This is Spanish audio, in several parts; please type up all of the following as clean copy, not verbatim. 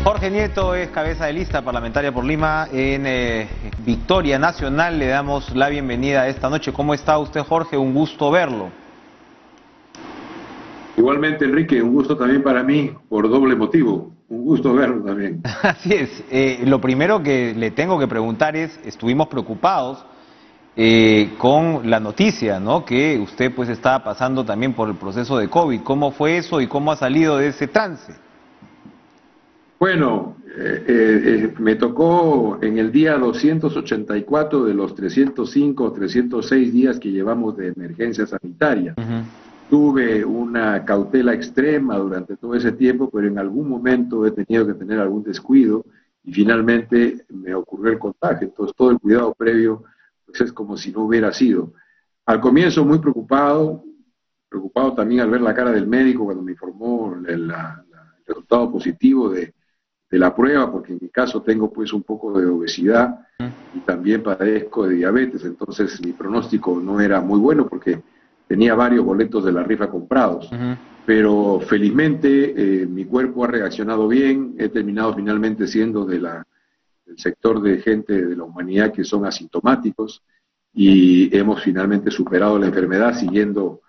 Jorge Nieto es cabeza de lista parlamentaria por Lima en Victoria Nacional. Le damos la bienvenida esta noche. ¿Cómo está usted, Jorge? Un gusto verlo. Igualmente, Enrique, un gusto también para mí, por doble motivo. Un gusto verlo también. Así es. Lo primero que le tengo que preguntar es, estuvimos preocupados con la noticia, ¿no? Que usted pues estaba pasando también por el proceso de COVID. ¿Cómo fue eso y cómo ha salido de ese trance? Bueno, me tocó en el día 284 de los 305 o 306 días que llevamos de emergencia sanitaria. Tuve una cautela extrema durante todo ese tiempo, pero en algún momento he tenido que tener algún descuido y finalmente me ocurrió el contagio. Entonces todo el cuidado previo pues es como si no hubiera sido. Al comienzo muy preocupado también al ver la cara del médico cuando me informó el resultado positivo de la prueba, porque en mi caso tengo pues un poco de obesidad y también padezco de diabetes, entonces mi pronóstico no era muy bueno porque tenía varios boletos de la rifa comprados, pero felizmente mi cuerpo ha reaccionado bien, he terminado finalmente siendo del sector de gente de la humanidad que son asintomáticos y hemos finalmente superado la enfermedad siguiendo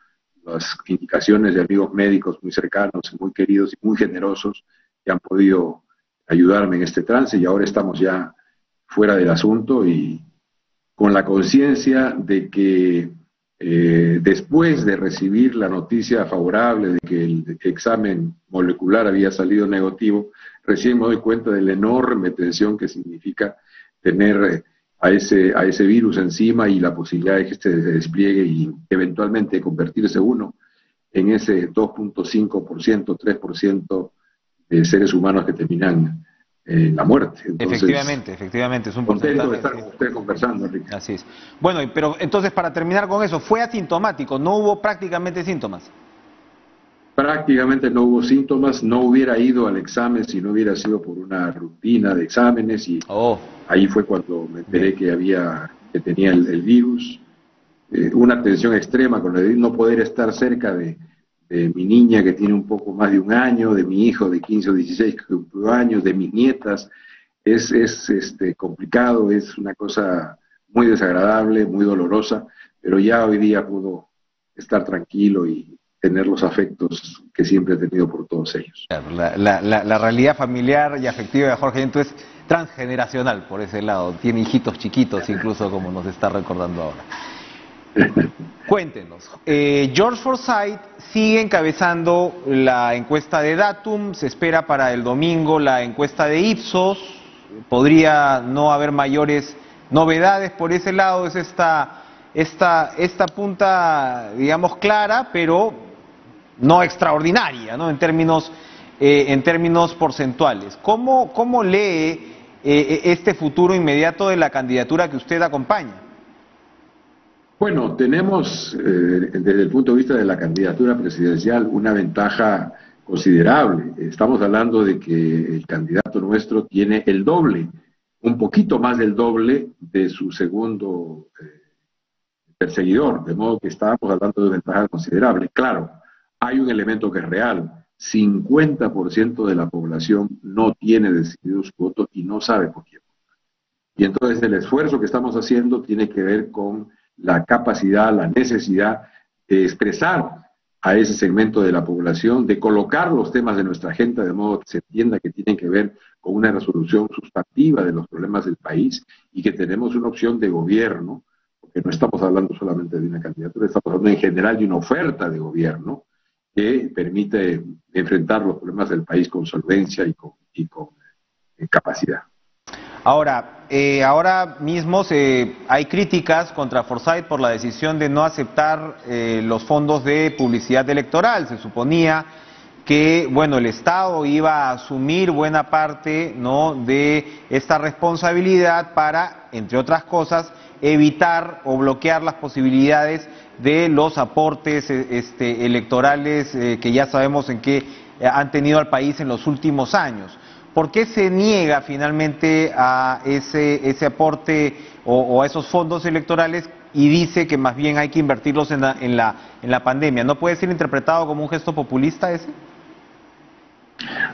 las indicaciones de amigos médicos muy cercanos, muy queridos y muy generosos que han podido ayudarme en este trance y ahora estamos ya fuera del asunto y con la conciencia de que después de recibir la noticia favorable de que el examen molecular había salido negativo, recién me doy cuenta de la enorme tensión que significa tener a ese virus encima y la posibilidad de que este se despliegue y eventualmente convertirse uno en ese 2.5%, 3% de seres humanos que terminan la muerte. Entonces, efectivamente, es un contento porcentaje. de estar con usted conversando, Enrique. Así es. Bueno, pero entonces para terminar con eso, fue asintomático, no hubo prácticamente síntomas. Prácticamente no hubo síntomas, no hubiera ido al examen si no hubiera sido por una rutina de exámenes y ahí fue cuando me enteré que tenía el virus. Una tensión extrema con el no poder estar cerca de mi niña que tiene un poco más de un año, de mi hijo de 15 o 16 que cumplió años, de mis nietas. Es complicado, es una cosa muy desagradable, muy dolorosa, pero ya hoy día puedo estar tranquilo y tener los afectos que siempre he tenido por todos ellos. La realidad familiar y afectiva de Jorge Nieto es transgeneracional por ese lado, tiene hijitos chiquitos incluso, como nos está recordando ahora. Cuéntenos, George Forsyth sigue encabezando la encuesta de Datum, se espera para el domingo la encuesta de Ipsos, podría no haber mayores novedades por ese lado, es esta punta, digamos, clara, pero no extraordinaria, ¿no? En términos porcentuales. ¿Cómo lee este futuro inmediato de la candidatura que usted acompaña? Bueno, tenemos desde el punto de vista de la candidatura presidencial una ventaja considerable. Estamos hablando de que el candidato nuestro tiene el doble, un poquito más del doble de su segundo perseguidor, de modo que estábamos hablando de ventaja considerable. Claro, hay un elemento que es real, 50% de la población no tiene decidido su voto y no sabe por quién. Y entonces el esfuerzo que estamos haciendo tiene que ver con la capacidad, la necesidad de expresar a ese segmento de la población, de colocar los temas de nuestra agenda de modo que se entienda que tienen que ver con una resolución sustantiva de los problemas del país y que tenemos una opción de gobierno, porque no estamos hablando solamente de una candidatura, estamos hablando en general de una oferta de gobierno que permite enfrentar los problemas del país con solvencia y con capacidad. Ahora mismo hay críticas contra Forsyth por la decisión de no aceptar los fondos de publicidad electoral. Se suponía que, bueno, el Estado iba a asumir buena parte, ¿no?, de esta responsabilidad para, entre otras cosas, evitar o bloquear las posibilidades de los aportes electorales que ya sabemos en qué han tenido al país en los últimos años. ¿Por qué se niega finalmente a ese aporte o a esos fondos electorales y dice que más bien hay que invertirlos en la pandemia? ¿No puede ser interpretado como un gesto populista ese?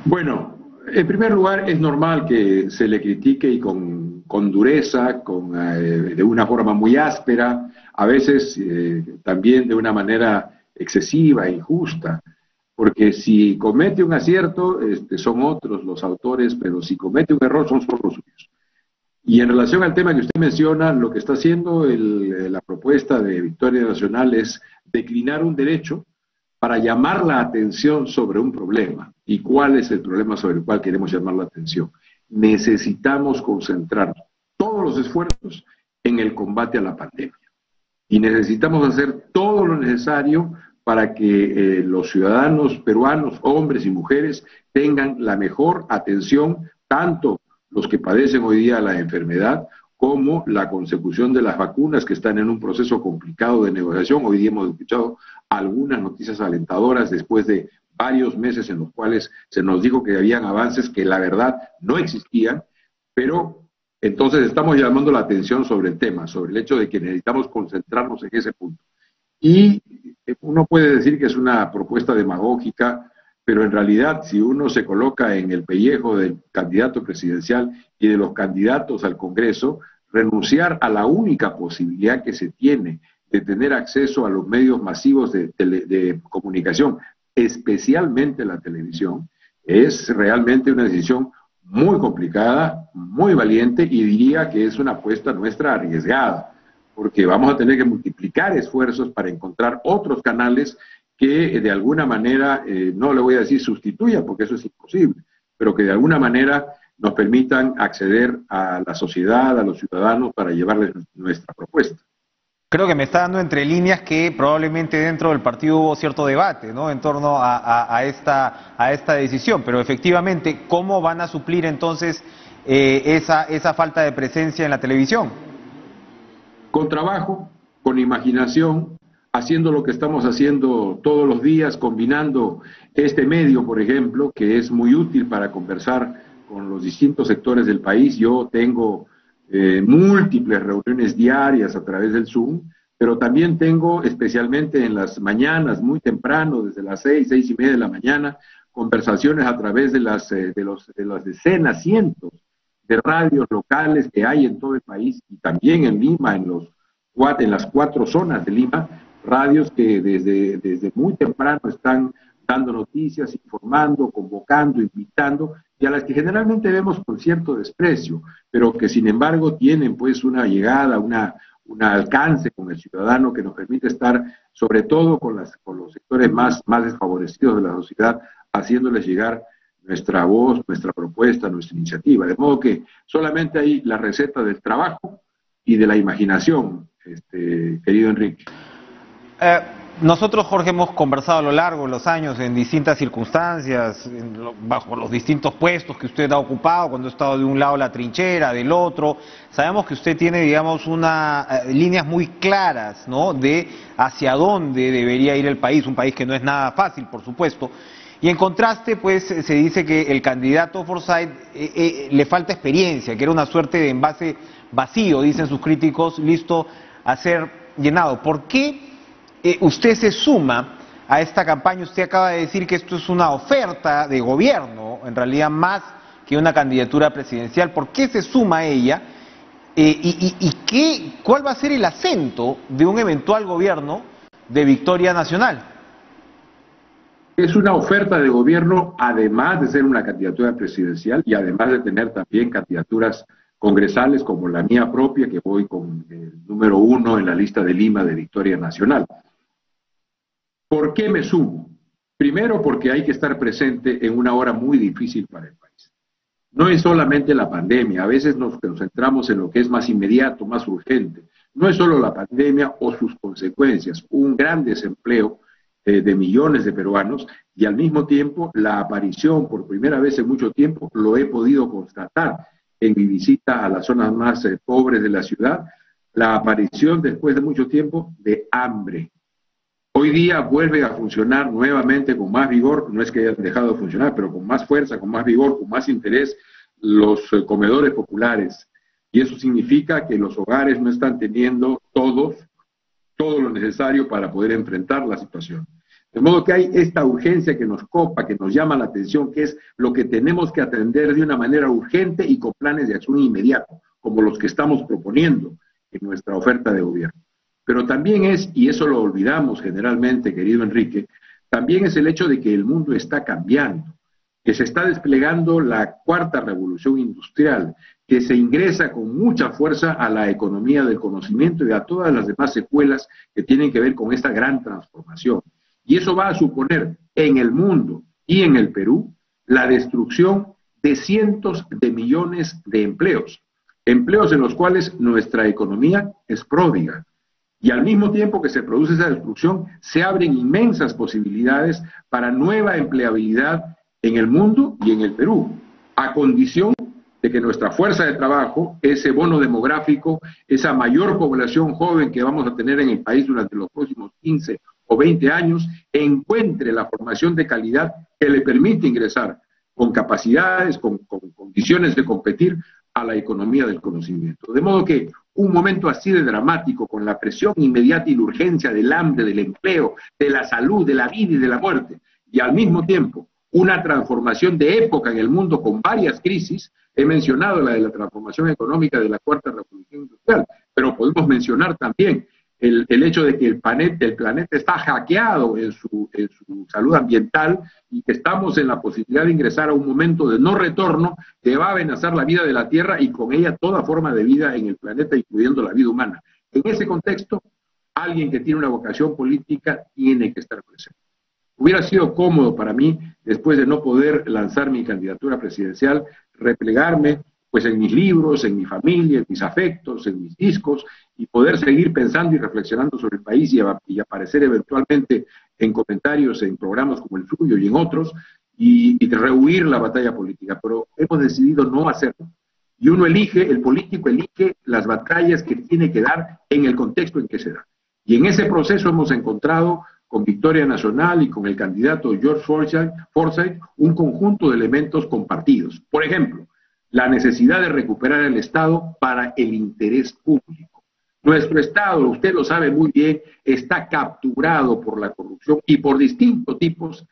Bueno, En primer lugar, es normal que se le critique y con dureza, de una forma muy áspera, a veces también de una manera excesiva e injusta, porque si comete un acierto, son otros los autores, pero si comete un error, son solo los suyos. Y en relación al tema que usted menciona, lo que está haciendo la propuesta de Victoria Nacional es declinar un derecho para llamar la atención sobre un problema. ¿Y cuál es el problema sobre el cual queremos llamar la atención? Necesitamos concentrar todos los esfuerzos en el combate a la pandemia. Y necesitamos hacer todo lo necesario para que los ciudadanos peruanos, hombres y mujeres, tengan la mejor atención, tanto los que padecen hoy día la enfermedad, como la consecución de las vacunas que están en un proceso complicado de negociación. Hoy día hemos escuchado algunas noticias alentadoras después de varios meses en los cuales se nos dijo que habían avances que la verdad no existían, pero entonces estamos llamando la atención sobre el tema, sobre el hecho de que necesitamos concentrarnos en ese punto. Y uno puede decir que es una propuesta demagógica, pero en realidad si uno se coloca en el pellejo del candidato presidencial y de los candidatos al Congreso, renunciar a la única posibilidad que se tiene de tener acceso a los medios masivos de comunicación, especialmente la televisión, es realmente una decisión muy complicada, muy valiente, y diría que es una apuesta nuestra arriesgada, porque vamos a tener que multiplicar esfuerzos para encontrar otros canales que de alguna manera, no le voy a decir sustituyan, porque eso es imposible, pero que de alguna manera nos permitan acceder a la sociedad, a los ciudadanos, para llevarles nuestra propuesta. Creo que me está dando entre líneas que probablemente dentro del partido hubo cierto debate, ¿no?, en torno a esta decisión, pero efectivamente, ¿cómo van a suplir entonces esa falta de presencia en la televisión? Con trabajo, con imaginación, haciendo lo que estamos haciendo todos los días, combinando este medio, por ejemplo, que es muy útil para conversar con los distintos sectores del país. Yo tengo múltiples reuniones diarias a través del Zoom, pero también tengo, especialmente en las mañanas, muy temprano, desde las 6:30 de la mañana, conversaciones a través de las decenas, cientos de radios locales que hay en todo el país, y también en Lima, en las 4 zonas de Lima, radios que desde muy temprano están dando noticias, informando, convocando, invitando, y a las que generalmente vemos con cierto desprecio, pero que sin embargo tienen pues una llegada, un alcance con el ciudadano que nos permite estar, sobre todo con los sectores más desfavorecidos de la sociedad, haciéndoles llegar nuestra voz, nuestra propuesta, nuestra iniciativa. De modo que solamente hay la receta del trabajo y de la imaginación, querido Enrique. Nosotros, Jorge, hemos conversado a lo largo de los años en distintas circunstancias, bajo los distintos puestos que usted ha ocupado, cuando ha estado de un lado la trinchera, del otro. Sabemos que usted tiene, digamos, líneas muy claras, ¿no?, de hacia dónde debería ir el país, un país que no es nada fácil, por supuesto. Y en contraste, pues, se dice que el candidato Forsyth le falta experiencia, que era una suerte de envase vacío, dicen sus críticos, listo a ser llenado. ¿Por qué usted se suma a esta campaña? Usted acaba de decir que esto es una oferta de gobierno, en realidad más que una candidatura presidencial. ¿Por qué se suma a ella? ¿Cuál va a ser el acento de un eventual gobierno de Victoria Nacional? Es una oferta de gobierno, además de ser una candidatura presidencial y además de tener también candidaturas congresales como la mía propia, que voy con el número 1 en la lista de Lima de Victoria Nacional. ¿Por qué me sumo? Primero, porque hay que estar presente en una hora muy difícil para el país. No es solamente la pandemia, a veces nos concentramos en lo que es más inmediato, más urgente. No es solo la pandemia o sus consecuencias, un gran desempleo de millones de peruanos, y al mismo tiempo la aparición, por primera vez en mucho tiempo, lo he podido constatar en mi visita a las zonas más pobres de la ciudad, la aparición después de mucho tiempo de hambre. Hoy día vuelve a funcionar nuevamente con más vigor, no es que hayan dejado de funcionar, pero con más fuerza, con más vigor, con más interés, los comedores populares. Y eso significa que los hogares no están teniendo todo lo necesario para poder enfrentar la situación. De modo que hay esta urgencia que nos copa, que nos llama la atención, que es lo que tenemos que atender de una manera urgente y con planes de acción inmediato, como los que estamos proponiendo en nuestra oferta de gobierno. Pero también es, y eso lo olvidamos generalmente, querido Enrique, también es el hecho de que el mundo está cambiando, que se está desplegando la cuarta revolución industrial, que se ingresa con mucha fuerza a la economía del conocimiento y a todas las demás secuelas que tienen que ver con esta gran transformación. Y eso va a suponer en el mundo y en el Perú la destrucción de cientos de millones de empleos, empleos en los cuales nuestra economía es pródiga. Y al mismo tiempo que se produce esa destrucción, se abren inmensas posibilidades para nueva empleabilidad en el mundo y en el Perú, a condición de que nuestra fuerza de trabajo, ese bono demográfico, esa mayor población joven que vamos a tener en el país durante los próximos 15 o 20 años, encuentre la formación de calidad que le permite ingresar con capacidades, con condiciones de competir a la economía del conocimiento. De modo que un momento así de dramático, con la presión inmediata y la urgencia del hambre, del empleo, de la salud, de la vida y de la muerte, y al mismo tiempo una transformación de época en el mundo con varias crisis. He mencionado la de la transformación económica de la cuarta revolución industrial, pero podemos mencionar también el hecho de que el planeta está hackeado en su salud ambiental y que estamos en la posibilidad de ingresar a un momento de no retorno que va a amenazar la vida de la Tierra y con ella toda forma de vida en el planeta, incluyendo la vida humana. En ese contexto, alguien que tiene una vocación política tiene que estar presente. Hubiera sido cómodo para mí, después de no poder lanzar mi candidatura presidencial, replegarme pues en mis libros, en mi familia, en mis afectos, en mis discos, y poder seguir pensando y reflexionando sobre el país y aparecer eventualmente en comentarios en programas como el suyo y en otros, y rehuir la batalla política. Pero hemos decidido no hacerlo. Y uno elige, el político elige las batallas que tiene que dar en el contexto en que se da. Y en ese proceso hemos encontrado con Victoria Nacional y con el candidato George Forsyth un conjunto de elementos compartidos. Por ejemplo, la necesidad de recuperar el Estado para el interés público. Nuestro Estado, usted lo sabe muy bien, está capturado por la corrupción y por distintos tipos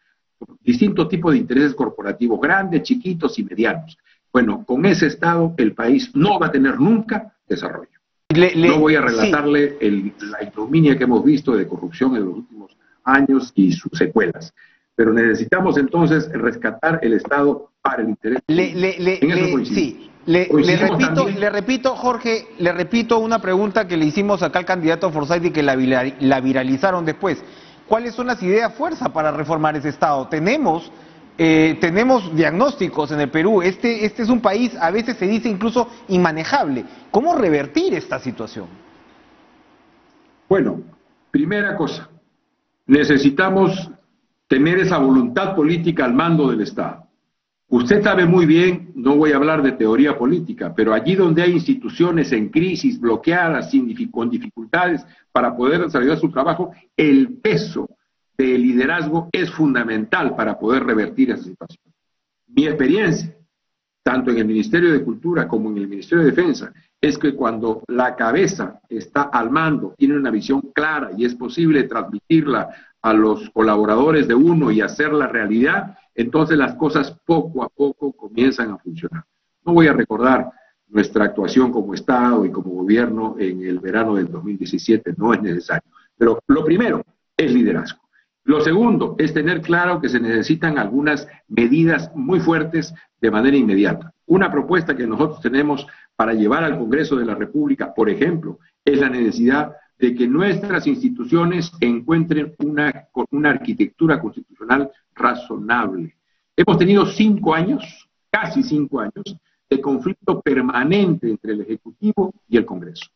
de intereses corporativos, grandes, chiquitos y medianos. Bueno, con ese Estado el país no va a tener nunca desarrollo. No voy a relatarle la ignominia que hemos visto de corrupción en los últimos años y sus secuelas. Pero necesitamos entonces rescatar el Estado para el interés. Le repito, Jorge, le repito una pregunta que le hicimos acá al candidato Forsyth y que la viralizaron después. ¿Cuáles son las ideas fuerza para reformar ese Estado? Tenemos diagnósticos en el Perú. Este es un país, a veces se dice incluso inmanejable. ¿Cómo revertir esta situación? Bueno, primera cosa, necesitamos tener esa voluntad política al mando del Estado. Usted sabe muy bien, no voy a hablar de teoría política, pero allí donde hay instituciones en crisis, bloqueadas, con dificultades para poder desarrollar su trabajo, el peso del liderazgo es fundamental para poder revertir esa situación. Mi experiencia, tanto en el Ministerio de Cultura como en el Ministerio de Defensa, es que cuando la cabeza está al mando, tiene una visión clara y es posible transmitirla a los colaboradores de uno y hacerla realidad, entonces las cosas poco a poco comienzan a funcionar. No voy a recordar nuestra actuación como Estado y como gobierno en el verano del 2017, no es necesario. Pero lo primero es liderazgo. Lo segundo es tener claro que se necesitan algunas medidas muy fuertes de manera inmediata. Una propuesta que nosotros tenemos para llevar al Congreso de la República, por ejemplo, es la necesidad de que nuestras instituciones encuentren una arquitectura constitucional razonable. Hemos tenido 5 años, casi 5 años, de conflicto permanente entre el Ejecutivo y el Congreso.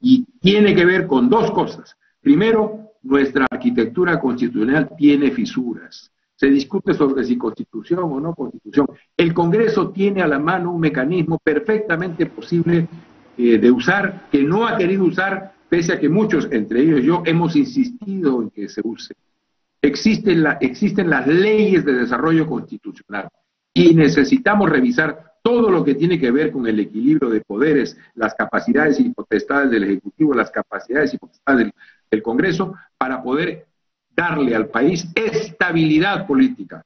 Y tiene que ver con dos cosas. Primero, nuestra arquitectura constitucional tiene fisuras. Se discute sobre si constitución o no constitución. El Congreso tiene a la mano un mecanismo perfectamente posible de usar, que no ha querido usar, pese a que muchos, entre ellos yo, hemos insistido en que se use. Existen las leyes de desarrollo constitucional y necesitamos revisar todo lo que tiene que ver con el equilibrio de poderes, las capacidades y potestades del Ejecutivo, las capacidades y potestades del Congreso, para poder darle al país estabilidad política.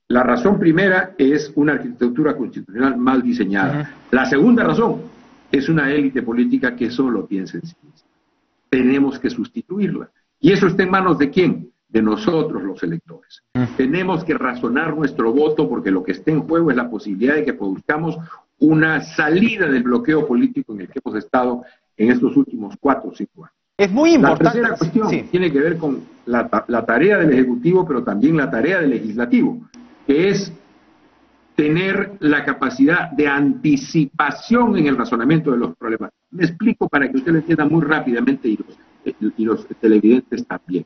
La razón primera es una arquitectura constitucional mal diseñada. La segunda razón es una élite política que solo piensa en sí misma. Tenemos que sustituirla. ¿Y eso está en manos de quién? De nosotros, los electores. Tenemos que razonar nuestro voto porque lo que está en juego es la posibilidad de que produzcamos una salida del bloqueo político en el que hemos estado en estos últimos 4 o 5 años. Es muy importante. La tercera cuestión tiene que ver con la tarea del Ejecutivo, pero también la tarea del Legislativo, que es tener la capacidad de anticipación en el razonamiento de los problemas. Me explico para que usted lo entienda muy rápidamente y los televidentes también.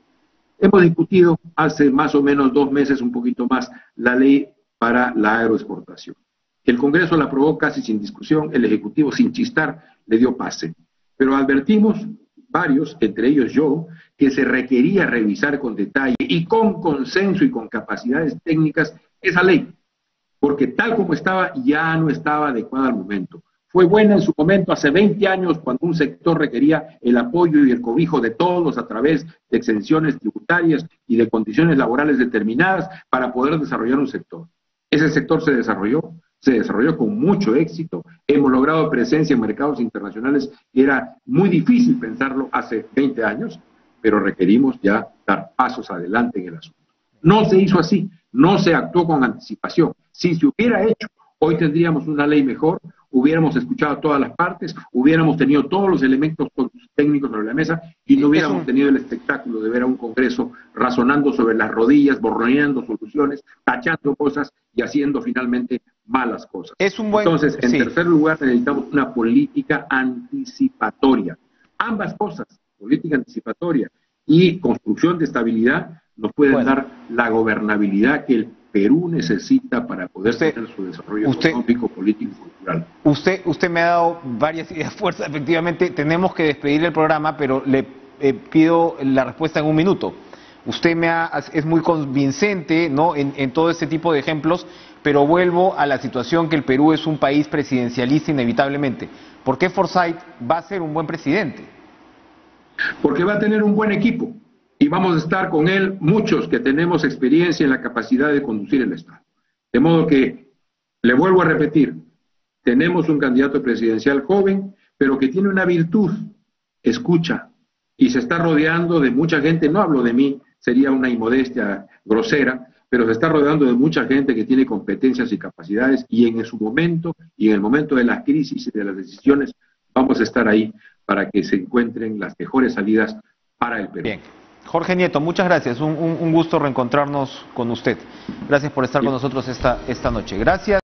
Hemos discutido hace más o menos 2 meses, un poquito más, la ley para la agroexportación. El Congreso la aprobó casi sin discusión, el Ejecutivo sin chistar le dio pase. Pero advertimos varios, entre ellos yo, que se requería revisar con detalle y con consenso y con capacidades técnicas esa ley, porque tal como estaba ya no estaba adecuada al momento. Fue buena en su momento hace 20 años cuando un sector requería el apoyo y el cobijo de todos a través de exenciones tributarias y de condiciones laborales determinadas para poder desarrollar un sector. Ese sector se desarrolló con mucho éxito. Hemos logrado presencia en mercados internacionales que era muy difícil pensarlo hace 20 años, pero requerimos ya dar pasos adelante en el asunto. No se hizo así, no se actuó con anticipación. Si se hubiera hecho, hoy tendríamos una ley mejor, hubiéramos escuchado a todas las partes, hubiéramos tenido todos los elementos técnicos sobre la mesa y no hubiéramos tenido el espectáculo de ver a un Congreso razonando sobre las rodillas, borroneando soluciones, tachando cosas y haciendo finalmente malas cosas. Entonces, en tercer lugar, necesitamos una política anticipatoria. Ambas cosas, política anticipatoria y construcción de estabilidad, nos pueden dar la gobernabilidad que el Perú necesita para poder tener su desarrollo económico, político y cultural. Usted me ha dado varias ideas fuerzas. Efectivamente, tenemos que despedir el programa, pero le pido la respuesta en 1 minuto. Usted es muy convincente, ¿no?, en todo este tipo de ejemplos, pero vuelvo a la situación que el Perú es un país presidencialista inevitablemente. ¿Por qué Forsyth va a ser un buen presidente? Porque va a tener un buen equipo. Y vamos a estar con él muchos que tenemos experiencia en la capacidad de conducir el Estado. De modo que, le vuelvo a repetir, tenemos un candidato presidencial joven, pero que tiene una virtud, escucha, y se está rodeando de mucha gente, no hablo de mí, sería una inmodestia grosera, pero se está rodeando de mucha gente que tiene competencias y capacidades, y en su momento, y en el momento de las crisis y de las decisiones, vamos a estar ahí para que se encuentren las mejores salidas para el Perú. Bien. Jorge Nieto, muchas gracias. Un gusto reencontrarnos con usted. Gracias por estar con nosotros esta noche. Gracias.